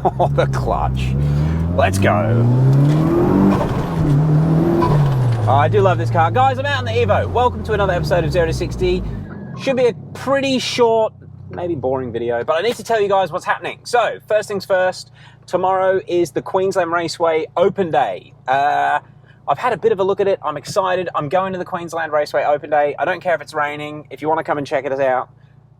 Oh, the clutch. Let's go. Oh, I do love this car. Guys, I'm out in the Evo. Welcome to another episode of 0 to 60. Should be a pretty short, maybe boring video, but I need to tell you guys what's happening. So, first things first, tomorrow is the Queensland Raceway Open Day. I've had a bit of a look at it. I'm excited. I'm going to the Queensland Raceway Open Day. I don't care if it's raining. If you want to come and check it out,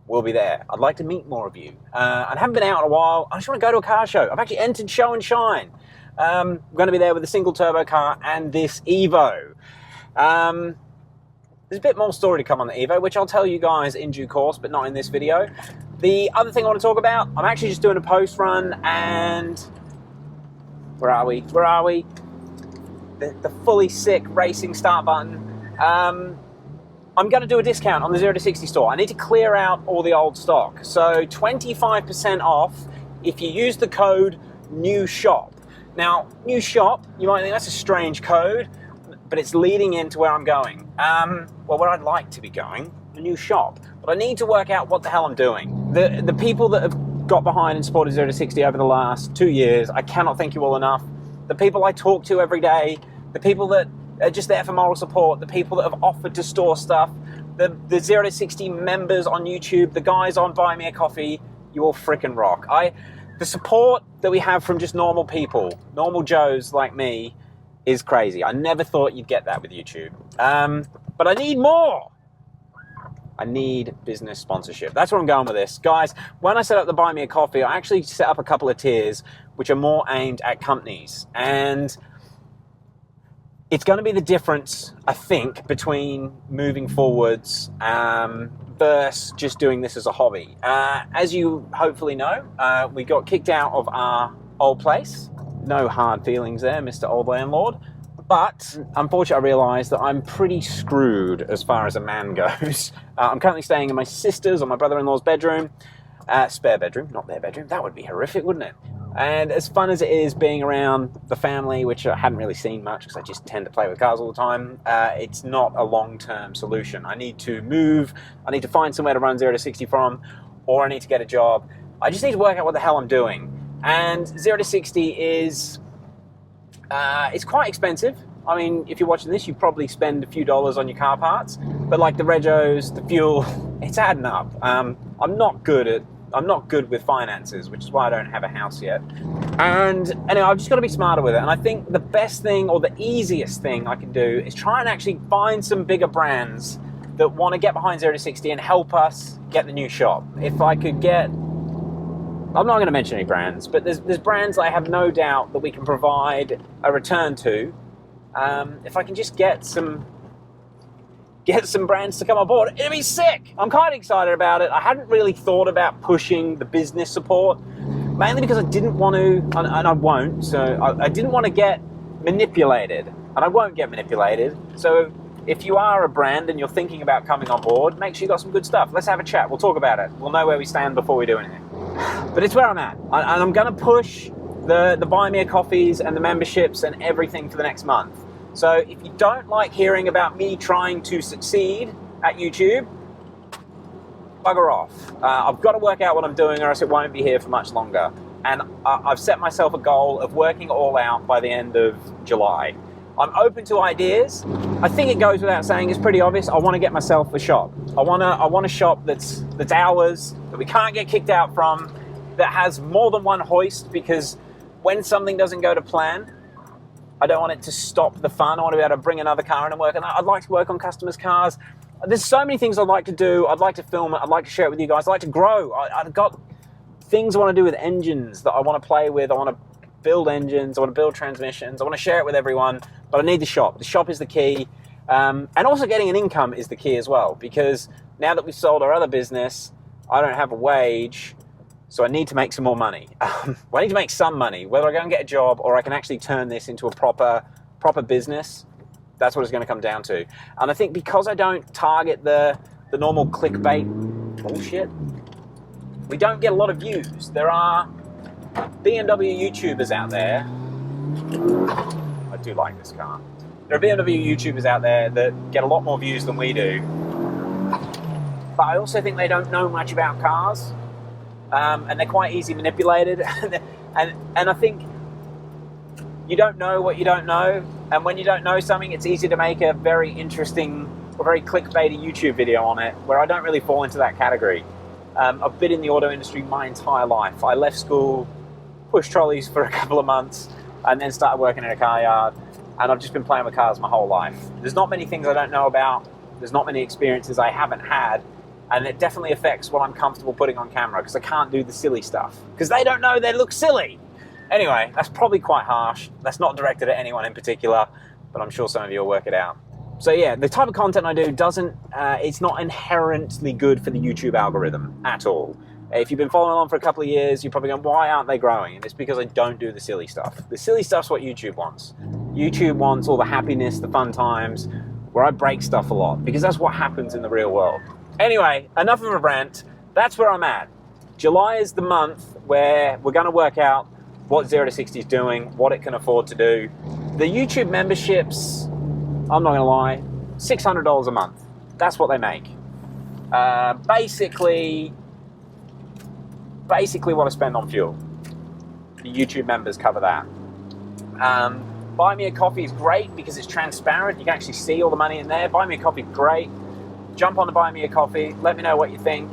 we'll be there. I'd like to meet more of you. I haven't been out in a while. I just want to go to a car show. I've actually entered Show and Shine. I'm going to be there with a single turbo car and this Evo. There's a bit more story to come on the Evo, which I'll tell you guys in due course, but not in this video. The other thing I want to talk about, I'm actually just doing a post run and... Where are we? The fully sick racing start button. I'm going to do a discount on the 0 to 60 store. I need to clear out all the old stock. So 25% off if you use the code NEWSHOP. Now, new shop, you might think that's a strange code, but it's leading into where I'm going. Well, where I'd like to be going, a new shop. But I need to work out what the hell I'm doing. The people that have got behind and supported 0 to 60 over the last 2 years, I cannot thank you all enough. The people I talk to every day, the people that are just there for moral support, the people that have offered to store stuff, the 0 to 60 members on YouTube, the guys on Buy Me a Coffee, you all freaking rock. The support that we have from just normal people, normal Joes like me, is crazy. I never thought you'd get that with YouTube. But I need more. I need business sponsorship. That's where I'm going with this. Guys, when I set up the Buy Me a Coffee, I actually set up a couple of tiers which are more aimed at companies. And it's going to be the difference, I think, between moving forwards versus just doing this as a hobby. As you hopefully know, we got kicked out of our old place. No hard feelings there, Mr. Old Landlord. But unfortunately, I realised that I'm pretty screwed as far as a man goes. I'm currently staying in my sister's or my brother-in-law's bedroom. Spare bedroom, not their bedroom. That would be horrific, wouldn't it? And as fun as it is being around the family, which I hadn't really seen much because I just tend to play with cars all the time, it's not a long-term solution. I need to move, I need to find somewhere to run 0 to 60 from, or I need to get a job. I just need to work out what the hell I'm doing. And 0 to 60 is, it's quite expensive. I mean, if you're watching this, you probably spend a few dollars on your car parts, but like the regos, the fuel, it's adding up. I'm not good with finances, which is why I don't have a house yet. And anyway, I've just got to be smarter with it. And I think the best thing or the easiest thing I can do is try and actually find some bigger brands that want to get behind 0 to 60 and help us get the new shop. If I could get, I'm not going to mention any brands, but there's brands I have no doubt that we can provide a return to. If I can just get some brands to come on board, it'd be sick. I'm kind of excited about it. I hadn't really thought about pushing the business support, mainly because I didn't want to, and I won't, so I didn't want to get manipulated, and I won't get manipulated. So if you are a brand and you're thinking about coming on board, make sure you got some good stuff. Let's have a chat. We'll talk about it. We'll know where we stand before we do anything. But it's where I'm at, and I'm going to push the Buy Me a Coffees and the memberships and everything for the next month. So if you don't like hearing about me trying to succeed at YouTube, bugger off. I've got to work out what I'm doing or else it won't be here for much longer. And I've set myself a goal of working it all out by the end of July. I'm open to ideas. I think it goes without saying, it's pretty obvious. I want to get myself a shop. I want a shop that's ours, that we can't get kicked out from, that has more than one hoist, because when something doesn't go to plan, I don't want it to stop the fun. I want to be able to bring another car in and work on that. I'd like to work on customers' cars. There's so many things I'd like to do. I'd like to film it. I'd like to share it with you guys. I'd like to grow. I've got things I want to do with engines that I want to play with. I want to build engines. I want to build transmissions. I want to share it with everyone. But I need the shop. The shop is the key. And also getting an income is the key as well. Because now that we've sold our other business, I don't have a wage. So I need to make some more money. Well, I need to make some money, whether I go and get a job or I can actually turn this into a proper business. That's what it's going to come down to. And I think because I don't target the normal clickbait bullshit, we don't get a lot of views. There are BMW YouTubers out there. I do like this car. There are BMW YouTubers out there that get a lot more views than we do. But I also think they don't know much about cars. And they're quite easy manipulated. And I think you don't know what you don't know, and when you don't know something, it's easy to make a very interesting or very clickbaity YouTube video on it, where I don't really fall into that category. I've been in the auto industry my entire life. I left school, pushed trolleys for a couple of months, and then started working in a car yard, and I've just been playing with cars my whole life. There's not many things I don't know about, there's not many experiences I haven't had, and it definitely affects what I'm comfortable putting on camera, because I can't do the silly stuff, because they don't know they look silly. Anyway, that's probably quite harsh. That's not directed at anyone in particular, but I'm sure some of you will work it out. So yeah, the type of content I do it's not inherently good for the YouTube algorithm at all. If you've been following along for a couple of years, you're probably going, why aren't they growing? And it's because I don't do the silly stuff. The silly stuff's what YouTube wants. YouTube wants all the happiness, the fun times, where I break stuff a lot, because that's what happens in the real world. Anyway, enough of a rant. That's where I'm at. July is the month where we're going to work out what 0 to 60 is doing, what it can afford to do. The YouTube memberships, I'm not going to lie, $600 a month. That's what they make. Basically what I spend on fuel. The YouTube members cover that. Buy me a coffee is great because it's transparent. You can actually see all the money in there. Buy me a coffee, great. Jump on to buy me a coffee. Let me know what you think.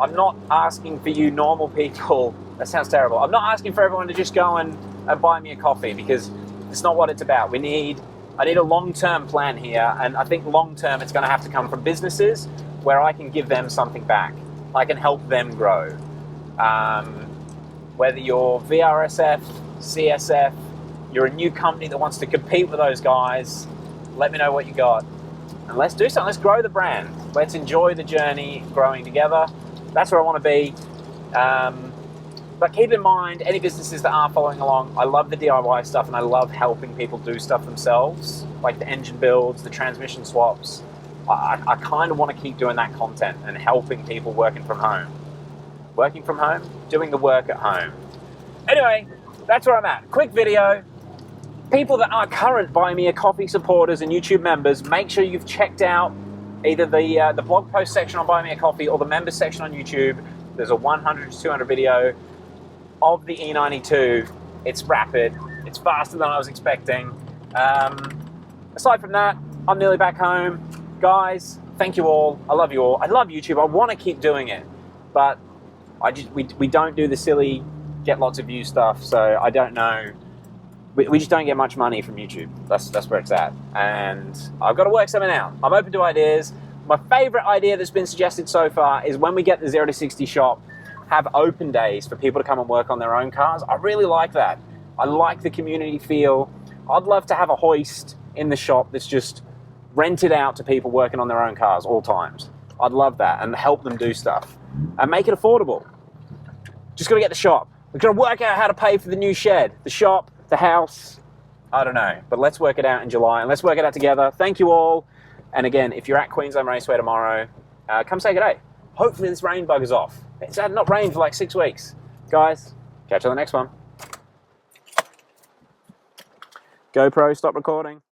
I'm not asking for you normal people. That sounds terrible. I'm not asking for everyone to just go and buy me a coffee, because it's not what it's about. I need a long-term plan here, and I think long-term it's going to have to come from businesses where I can give them something back. I can help them grow. Whether you're VRSF, CSF, you're a new company that wants to compete with those guys, let me know what you got. And let's do something. Let's grow the brand. Let's enjoy the journey growing together. That's where I want to be. But keep in mind, any businesses that are following along, I love the DIY stuff, and I love helping people do stuff themselves, like the engine builds, the transmission swaps. I kind of want to keep doing that content and helping people working from home. Working from home, doing the work at home. Anyway, that's where I'm at. Quick video. People that are current Buy Me a Coffee supporters and YouTube members, make sure you've checked out either the blog post section on Buy Me a Coffee or the members section on YouTube. There's a 100 to 200 video of the E92. It's rapid. It's faster than I was expecting. Aside from that, I'm nearly back home. Guys, thank you all. I love you all. I love YouTube. I want to keep doing it, but we don't do the silly get lots of views stuff, so I don't know. We just don't get much money from YouTube. That's where it's at. And I've got to work something out. I'm open to ideas. My favorite idea that's been suggested so far is when we get the 0 to 60 shop, have open days for people to come and work on their own cars. I really like that. I like the community feel. I'd love to have a hoist in the shop that's just rented out to people working on their own cars all times. I'd love that, and help them do stuff and make it affordable. Just got to get the shop. We've got to work out how to pay for the new shed, the shop, the house. I don't know, but let's work it out in July, and let's work it out together. Thank you all. And again, if you're at Queensland Raceway tomorrow, come say good day. Hopefully this rain bug is off. It's had not rained for like 6 weeks. Guys, catch you on the next one. GoPro, stop recording.